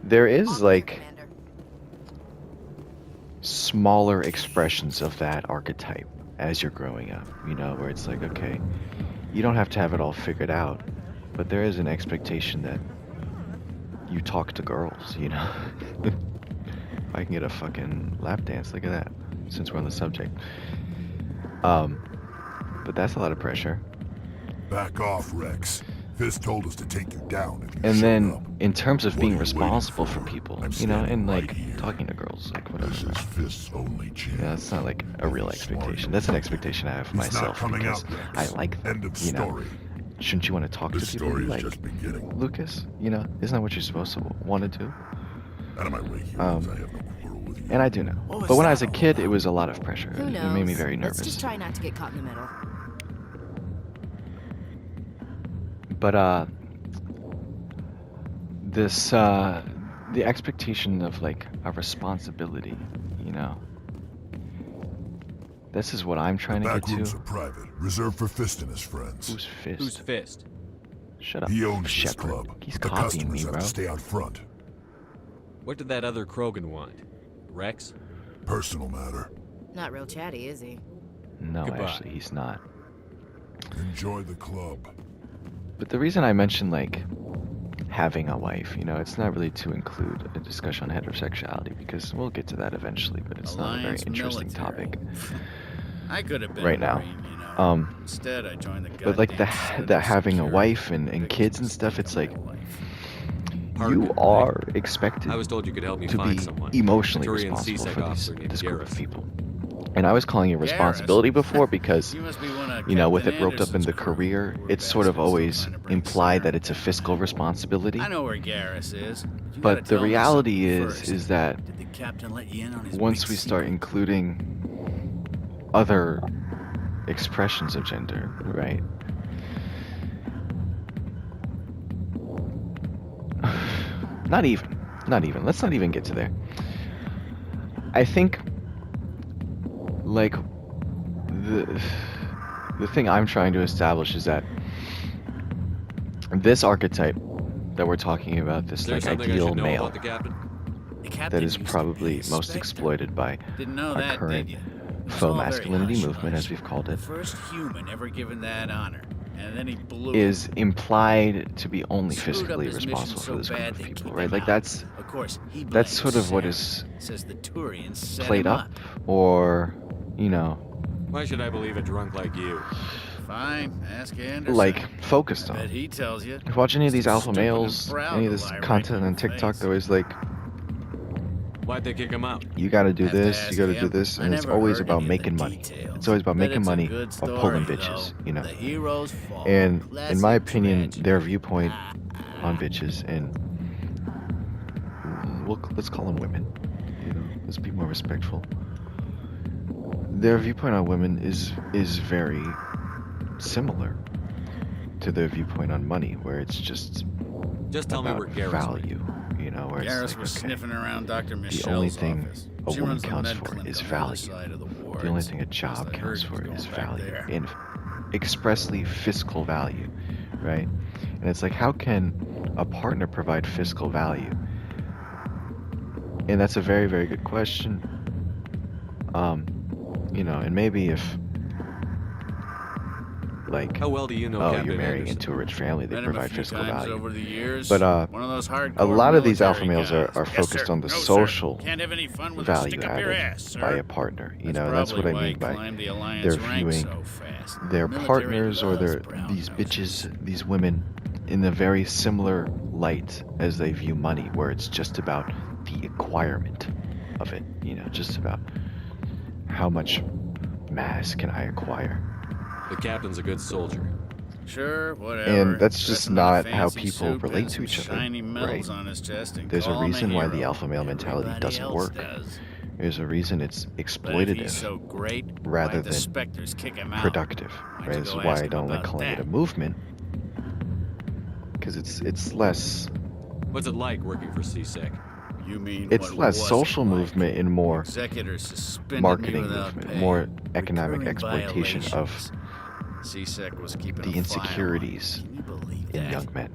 there is like smaller expressions of that archetype as you're growing up, you know, where it's like, okay, you don't have to have it all figured out, but there is an expectation that you talk to girls, you know. I can get a fucking lap dance, look at that, since we're on the subject. But that's a lot of pressure. Back off, Rex. Fist told us to take you down if you And showed then up. in terms of What being are you waiting responsible for for? people, I'm you know, and standing like right here. talking to girls, like whatever. This is Fist's only chance. Yeah, that's not like a real expectation. That's an expectation I have for He's not myself coming because out, I Rex. like them, End of you know. story. Shouldn't you want to talk This to people story you is like? just beginning. Lucas, you know, isn't that what you're supposed to want to do? Out of my way, humans. I have no quarrel with you. And I do know. What was But when I that was a all kid, it about? was a lot of pressure. Who knows? It made me very nervous. Let's just try not to get caught in the middle. But this the expectation of like a responsibility, you know. This is what I'm trying to get Back rooms to. are private, reserved for Fist and his friends. Who's Fist? Who's Fist? Shut up. He owns this Shepard. club. He's but the copying customers me, have bro. to stay out front. What did that other Krogan want? Rex? Personal matter. Not real chatty, is he? No, Goodbye. actually, he's not. Enjoy the club. But the reason I mentioned like having a wife, you know, it's not really to include a discussion on heterosexuality, because we'll get to that eventually, but it's not a very Alliance interesting military. topic I could have been right a now. Marine, you know. Instead, I joined the But like goddamn that Citadel having a Security. wife and kids and stuff, it's like Pardon you me, are expected I was told you could help me to find be someone. emotionally Turian responsible CSEC for officer named this group of Garrus. people. And I was calling it responsibility before because, You must be one of you know, with Captain it roped up in Anderson's the crew. career, Poor it's sort of bastard's always still trying to bring implied Sarah that it's a fiscal responsibility. I know where Garrus is. You gotta But the tell me reality something is, first. that Did the captain let you in on his once big we start secret? including other expressions of gender, right? Not even. Let's not even get to there. I think, like, the thing I'm trying to establish is that this archetype that we're talking about, this Is there like something I ideal should know male, about the captain? The captain that is used to be probably a most specter. exploited by Didn't know our that, current did you? was faux all very masculinity hush-hush. movement, as we've called The it, first human ever given that honor, and then he blew is implied to be only Screwed up fiscally his mission responsible so for this group bad of they people, keep right? him Like out. that's Of course, he that's blames sort of what Saren. is Says the Turians set played him up, or Why should I believe a drunk like you? Fine, ask Anderson. like focused I bet on. he tells you. If you watch any of these Too alpha stupid and males, proud any to of this lie right content to on your TikTok, face. they're always like, Why'd they kick him out? you gotta do Have to this, ask you gotta do him. this, I and it's never always heard about any of the making money. details. It's always about Bet making it's a money good or story, pulling though. bitches, you know. The heroes fall. And in Classic my opinion, tragedy. their viewpoint on bitches, and let's call them women, let's be more respectful. Their viewpoint on women is very similar to their viewpoint on money, where it's just tell me about where Garrus value, where it's Garrus like, was okay, sniffing around Dr. Michelle's the only thing office. a She woman runs the counts med for clinic is on the other value. side of the The only wards. thing a job I heard counts he was for going is back value, there. and expressly fiscal value, right? And it's like, how can a partner provide fiscal value? And that's a very, very good question. And maybe if, like, how well do you know you're Captain marrying Anderson? into a rich family, they Met him a provide few fiscal times value. over the years. But One of those hardcore a lot of these alpha military males are guys. Yes, focused sir. on the No, sir. social Can't have any fun with a value stick up your added ass, sir. by a partner. That's That's what I probably why he mean by climbed the Alliance they're ranks viewing so fast. their Military partners or loves their brown these noses. bitches, these women, in a very similar light as they view money, where it's just about the acquirement of it. Just about how much mass can I acquire. The captain's a good soldier. Sure, whatever. And that's just Dressing in a not how fancy people suit, relate pinning to some each other, shiny medals right? on his chest and There's a call him reason why the hero. alpha male mentality Everybody doesn't else work. does. There's a reason it's But if exploitative he's so great, rather why'd the than Spectres kick him out? productive. Why'd Right? you This is go why ask I him don't like about calling it that? a movement, because it's less. What's it like working for CSEC? You mean It's what less was social it like? movement and more Executors suspended me marketing without movement, pay. more economic Recurring exploitation of violations. CSEC was keeping the a file on insecurities me. Can you believe in that? young men.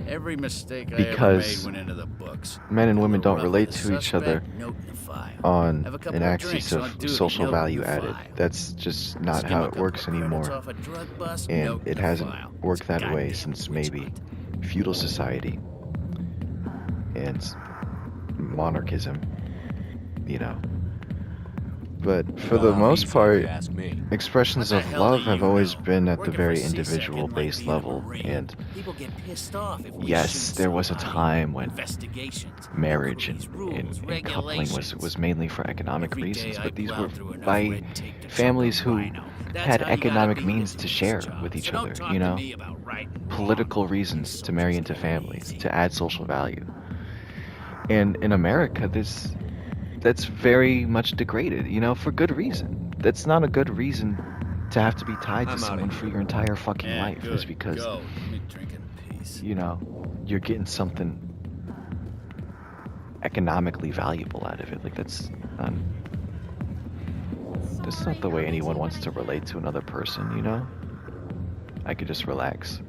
Every mistake I ever Because made went into the books. men and women Little don't rough relate with a to each other suspect, note in the file. on Have a couple an of axis drinks on of duty, social note in value the added. file. That's just not Skim how a it couple works of credits anymore. off a drug bust, And note in it the hasn't file. worked that way Goddamn since witch maybe hunt. feudal society and monarchism, But for the most part, expressions of love have always been at the very individual base level. And People get pissed off if we yes, shoot there was a somebody. time when Investigations, marriage and, rules, and coupling regulations. was mainly for economic Every day reasons, I but these plow were through enough by red tape to families choke a who rhino. That's had how you gotta economic be means to do share this job. with each So don't other, talk to me about right and wrong. political reasons to marry into families, to add social value. And in America, that's very much degraded, for good reason. That's not a good reason to have to be tied to someone for your entire fucking life, good. is because, Go. Let me drink in peace. you're getting something economically valuable out of it. Like, that's not the way anyone wants to relate to another person, I could just relax.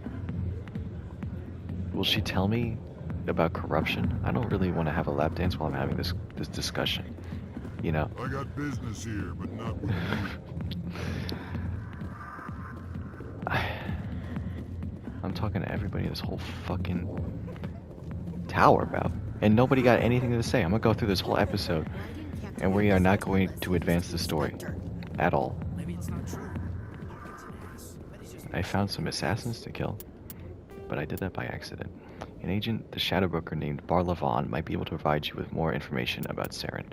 Will she tell me about corruption? I don't really want to have a lap dance while I'm having this discussion, I got business here, but not with you. I'm talking to everybody in this whole fucking tower about, and nobody got anything to say. I'm gonna go through this whole episode, and we are not going to advance the story at all. I found some assassins to kill, but I did that by accident. An agent, the Shadow Broker named Barlavon, might be able to provide you with more information about Saren.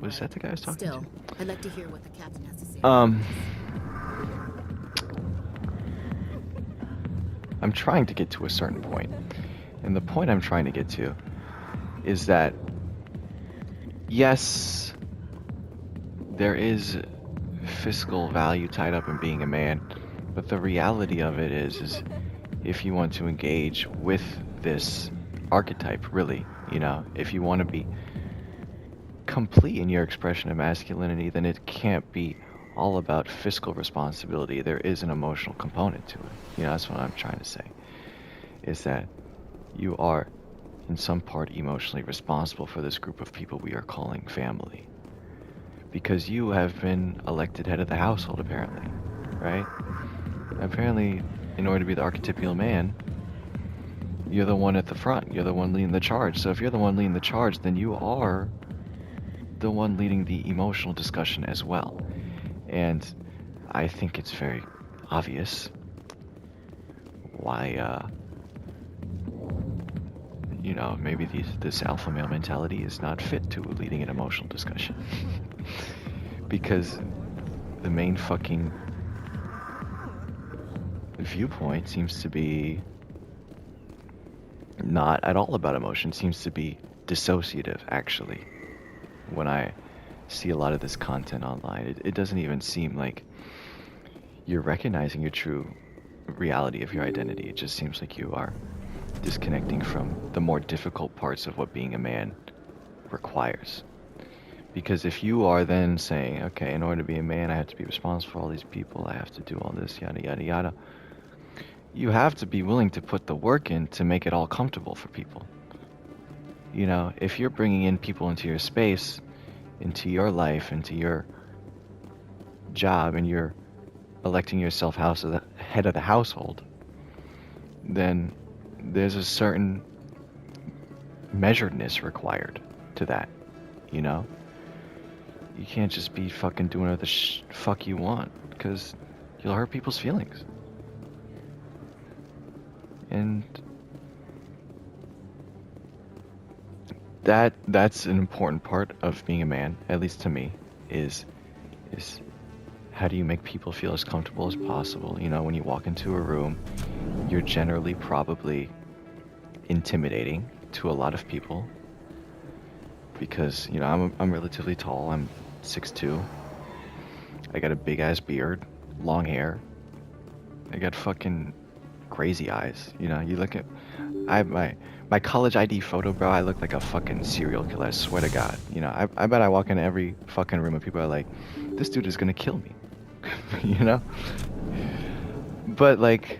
Was that the guy I was talking Still, to? I'd like to hear what the captain has to say. I'm trying to get to a certain point, and the point I'm trying to get to is that, yes, there is fiscal value tied up in being a man, but the reality of it is if you want to engage with this archetype, really, if you want to be complete in your expression of masculinity, then it can't be all about fiscal responsibility. There is an emotional component to it. That's what I'm trying to say, is that you are in some part emotionally responsible for this group of people we are calling family. because you have been elected head of the household, apparently, right? Apparently, in order to be the archetypal man, you're the one at the front. You're the one leading the charge. So if you're the one leading the charge, then you are the one leading the emotional discussion as well. And I think it's very obvious why, maybe this alpha male mentality is not fit to leading an emotional discussion. Because the main fucking viewpoint seems to be not at all about emotion, seems to be dissociative, actually. When I see a lot of this content online, it doesn't even seem like you're recognizing your true reality of your identity. It just seems like you are disconnecting from the more difficult parts of what being a man requires. Because if you are then saying, okay, in order to be a man, I have to be responsible for all these people, I have to do all this, yada, yada, yada, you have to be willing to put the work in to make it all comfortable for people. You know, if you're bringing in people into your space, into your life, into your job, and you're electing yourself head of the household, then there's a certain measuredness required to that, you know? You can't just be fucking doing whatever the fuck you want, because you'll hurt people's feelings. And that's an important part of being a man, at least to me, is how do you make people feel as comfortable as possible? You know, when you walk into a room, you're generally probably intimidating to a lot of people because, you know, I'm relatively tall. I'm 6'2". I got a big ass beard, long hair. I got fucking crazy eyes. You know, you look at my college ID photo, bro. I look like a fucking serial killer. I swear to God. You know, I bet I walk into every fucking room and people are like, this dude is gonna kill me. You know? But like,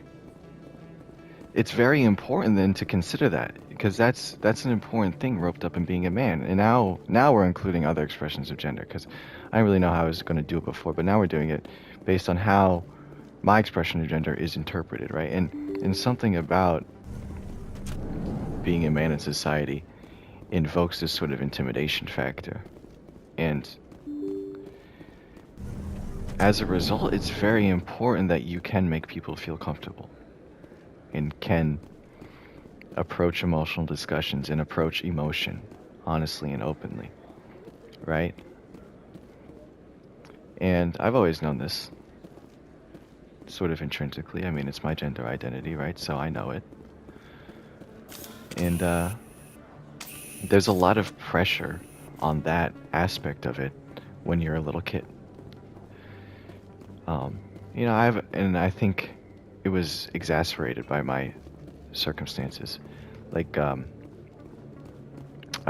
it's very important then to consider that, because that's an important thing roped up in being a man. And now we're including other expressions of gender, because I didn't really know how I was going to do it before, but now we're doing it based on how my expression of gender is interpreted, right? And something about being a man in society invokes this sort of intimidation factor. And as a result, it's very important that you can make people feel comfortable and can approach emotional discussions and approach emotion honestly and openly, right? And I've always known this sort of intrinsically. I mean, it's my gender identity, right? So I know it. And there's a lot of pressure on that aspect of it when you're a little kid. You know, I think it was exacerbated by my circumstances. Like, I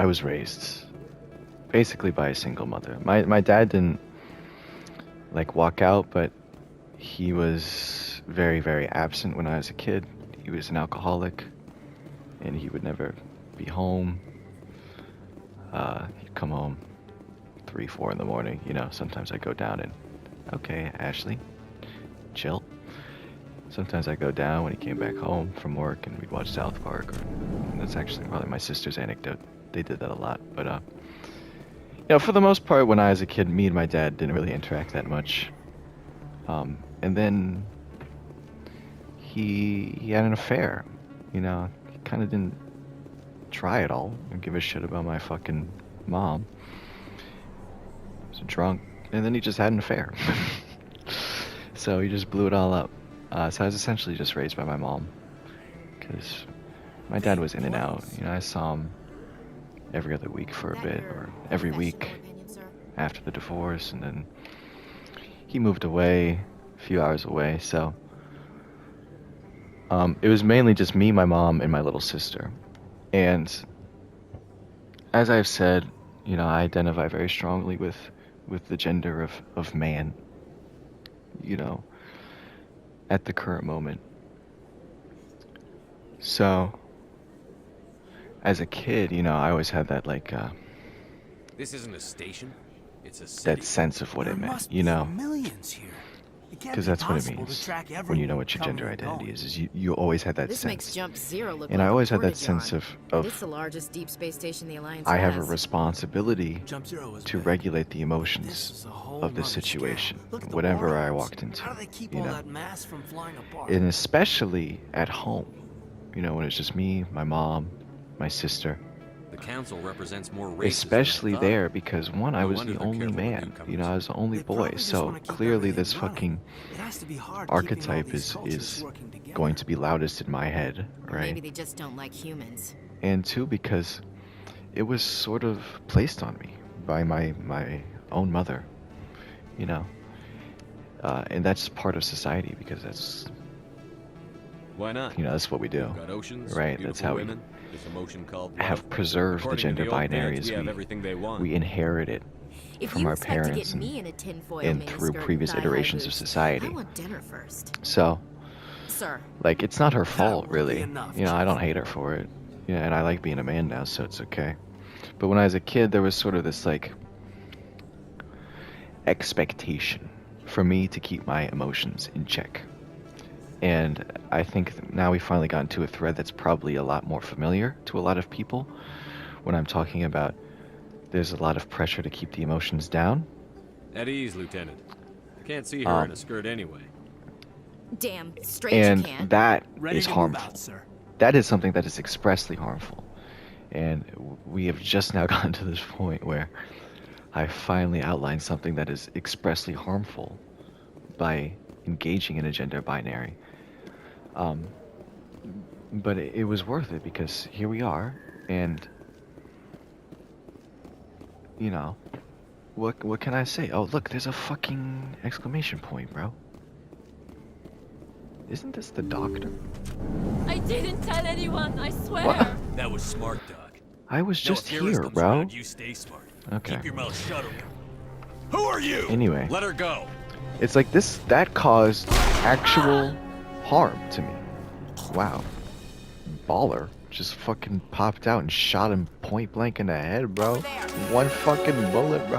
was raised basically by a single mother. My dad didn't like walk out, but he was very, very absent when I was a kid. He was an alcoholic, and he would never be home. He'd come home 3, 4 in the morning. You know, sometimes I go down and, okay, Ashley, chill. Sometimes I go down when he came back home from work and we'd watch South Park. And that's actually probably my sister's anecdote. They did that a lot. But, you know, for the most part, when I was a kid, me and my dad didn't really interact that much. And then he had an affair. You know, he kind of didn't try at all and give a shit about my fucking mom. He was drunk. And then he just had an affair. So he just blew it all up. So I was essentially just raised by my mom, because my dad was in and out. You know, I saw him every other week for a bit, or every week after the divorce, and then he moved away, a few hours away. So it was mainly just me, my mom, and my little sister. And as I've said, you know, I identify very strongly with the gender of man. You know, at the current moment. So, as a kid, you know, I always had that, like, This isn't a station. It's a that sense of what it meant, you know? Millions here. Because that's what it means when you know what your gender identity is you always had that This sense. makes Jump Zero look And like I always had that Porta-John. sense And it's the largest deep space station the Alliance I has. have a responsibility Jump Zero was to big, regulate the but emotions this is a whole of the nother situation, scale. Look at the whatever I warheads. walked into, How do they keep you all know? that mass from flying apart? And especially at home, you know, when it's just me, my mom, my sister. The council represents more races Especially than I thought. there because one, I No was wonder the they're only careful with man, newcomers. you know, I was the only boy, so clearly this fucking archetype is going to be loudest in my head, Or maybe right? they just don't like humans. And two, because it was sort of placed on me by my own mother, you know, and that's part of society because that's, Why not? you know, that's what we do, We've got oceans, right? That's beautiful how women, this emotion called love. have preserved the According to gender the old dads, binaries. we have everything they want. We inherit it If from you our expect to parents get me in a tinfoil and mini through skirt and previous thigh-high iterations of boots, society. I want dinner first. So, Sir. like, it's not her fault, will be really. enough, You know, I Chief. don't hate her for it. Yeah, and I like being a man now, so it's okay. But when I was a kid, there was sort of this, like, expectation for me to keep my emotions in check. And I think now we finally got into a thread that's probably a lot more familiar to a lot of people when I'm talking about there's a lot of pressure to keep the emotions down. At ease, Lieutenant. I can't see her in a skirt anyway. Damn, straight And you can. that Ready is to move harmful. out, sir. That is something that is expressly harmful. And we have just now gotten to this point where I finally outlined something that is expressly harmful by engaging in a gender binary. But it was worth it because here we are, and you know, what can I say? Oh, look, there's a fucking exclamation point, bro. Isn't this the doctor? I didn't tell anyone, I swear. What? That was smart, Doc. I was Now, just if Harris here, comes bro. around, you stay smart. Okay. Keep your mouth shut, okay? Who are you? Anyway. Let her go. It's like that caused actual harm to me. Wow. Baller just fucking popped out and shot him point blank in the head, bro. One fucking bullet, bro.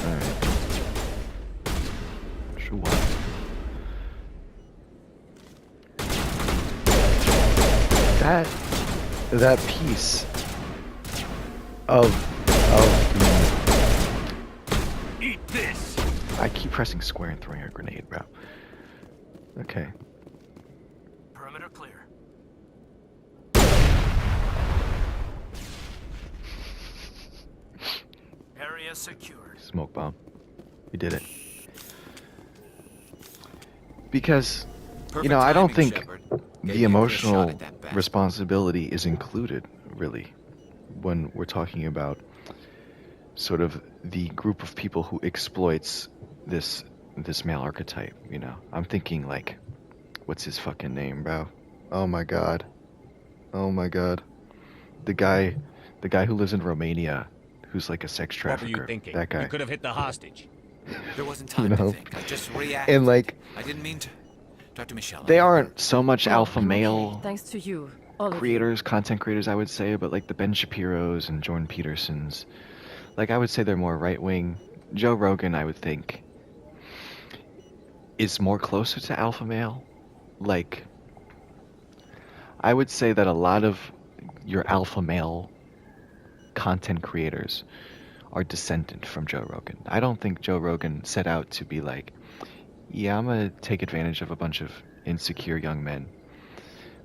Alright. Sure. That piece of Eat this. I keep pressing square and throwing a grenade, bro. Okay. Perimeter clear. Area secured. Smoke bomb. We did it. Because, you know, I don't think the emotional responsibility is included, really, when we're talking about sort of the group of people who exploits this male archetype, you know. I'm thinking like, what's his fucking name, bro? Oh my god. Oh my god. The guy who lives in Romania, who's like a sex trafficker. What were you thinking? That guy. You could have hit the hostage. There wasn't time You know? to think. I just reacted. And like, I didn't mean to. Dr. Michelle. they aren't so much Oh, alpha I'm okay, male thanks to you, all of you. creators, content creators, I would say, but like the Ben Shapiros and Jordan Petersons, like I would say they're more right wing. Joe Rogan, I would think, is more closer to alpha male. Like, I would say that a lot of your alpha male content creators are descendant from Joe Rogan. I don't think Joe Rogan set out to be like, yeah, I'm gonna take advantage of a bunch of insecure young men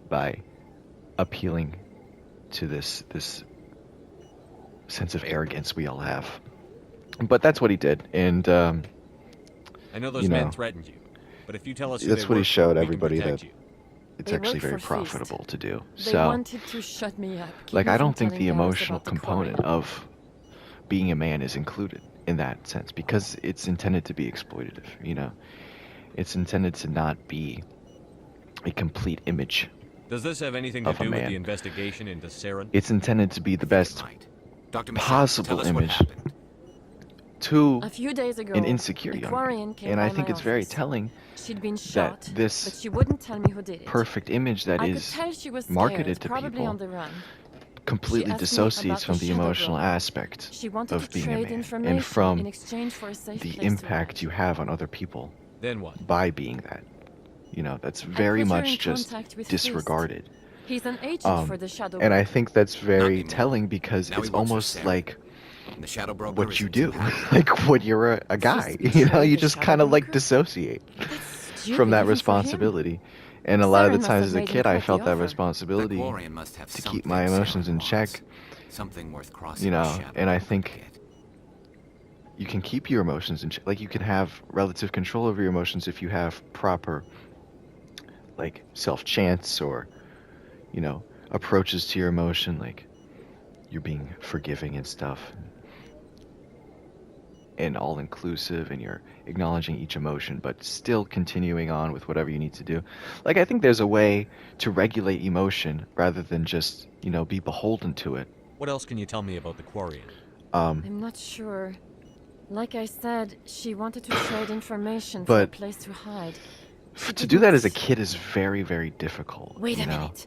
by appealing to this sense of arrogance we all have. But that's what he did, and I know those you men know, threatened you, but if you tell us who that's they what he work for, showed we can everybody, protect that you. it's They actually work very for Feast. profitable to do. They So, wanted to shut me up. keep like, me I from don't think telling the Garrus emotional about the component quarry. of being a man is included in that sense, because it's intended to be exploitative, you know. It's intended to not be a complete image Does this have anything to of a do with man. the investigation into Saren? It's intended to be the best Dr. Michelle, possible tell us what image happened. to A few days ago, an insecure a young Quarian man. came And I by think my it's very office. telling She'd been that shot, this but she wouldn't tell me who did it. perfect image that I could is tell she was marketed scared, to probably people on the run. completely asked me dissociates about from the the shadow emotional broker. aspect She wanted of to being a trade man information and from in exchange for a safe the place to impact hide. you have on other people Then what? by being that. You know, that's I very put her in much just contact with disregarded. He's an agent for the shadow And I broker. think that's very anymore. telling because Now it's he works for almost Sarah. like And the shadow broker what you isn't too do, happy. like when you're a guy. You know, you just kind of like dissociate from that responsibility. And a lot of the times as a kid, I felt that responsibility Quarian must have to keep something my emotions Sarah in wants. check. Something worth crossing You the know, shadow and I broker think to get. you can keep your emotions in check. Like you can have relative control over your emotions if you have proper, like self-chance or, you know, approaches to your emotion, like you're being forgiving and stuff, and all inclusive, and you're acknowledging each emotion, but still continuing on with whatever you need to do. Like I think there's a way to regulate emotion rather than just, you know, be beholden to it. What else can you tell me about the Quarian? I'm not sure. Like I said, she wanted to trade information for a But place to hide. to do that as a kid is very, very difficult. Wait you a know? minute.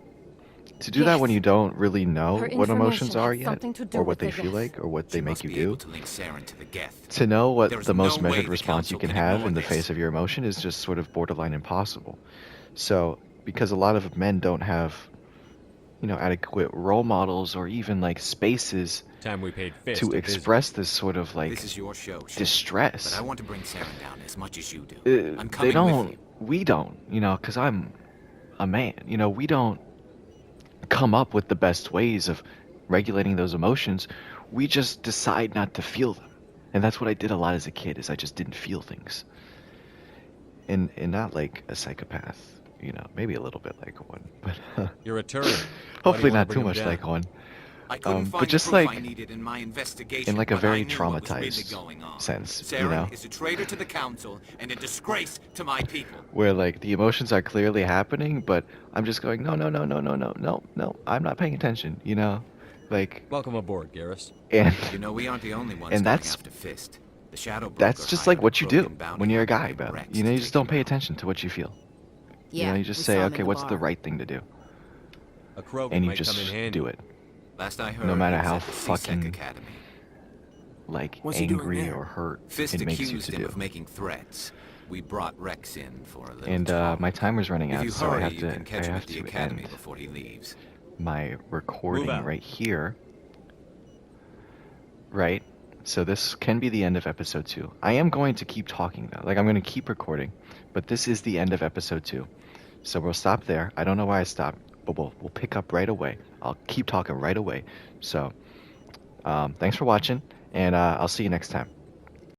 To do that when you don't really know Her what emotions information are had yet, something to do or what with they the feel Geth. like, or what they make you Be do, able to link Saren to the Geth. to know what There's the most no way measured the response you council can can have ignore in the this. face of your emotion is just sort of borderline impossible. So, because a lot of men don't have, you know, adequate role models or even like spaces Time we paid Fist to a visit. express this sort of like This is your show, Sharon. distress. But I want to bring Saren down as much as you do. I'm They coming don't, with you. we don't, you know, because I'm a man, you know, we don't come up with the best ways of regulating those emotions. We just decide not to feel them. And that's what I did a lot as a kid, is I just didn't feel things. And not like a psychopath, you know, maybe a little bit like one, but You're a turd. Why do you hopefully wanna not bring too him much down? like one. I couldn't find But just the proof like I needed in my investigation, in like a but very I knew what was really traumatized going on. sense, Saren you know, is a traitor to the council and a disgrace to my people. where like the emotions are clearly happening, but I'm just going, no, no, no, no, no, no, no, no, I'm not paying attention, you know, like. Welcome aboard, Garrus. And You know, we aren't the only ones and going that's after Fist. The shadow broker that's just hired like what you a do broken bounty when you're a hunter guy, named Bella. Rex You know, to you take just don't him pay out. attention to what you feel. You know, Yeah, you just we say, saw him in okay, the what's the bar. right thing to do, A Krogan and you might come in just handy. do it, Last I heard, no matter he was how at the CSEC fucking Academy. like What's he doing angry there? or hurt Fist it makes you accused to him do. of making threats. We brought Rex in for a little And talk. my timer's running If out, you so I hurry, have you to can catch him at the end academy before he leaves. my recording out. right here. Right? So this can be the end of episode 2. I am going to keep talking though. Like I'm going to keep recording, but this is the end of episode 2. So we'll stop there. I don't know why I stopped, but we'll pick up right away. I'll keep talking right away. So thanks for watching, and I'll see you next time.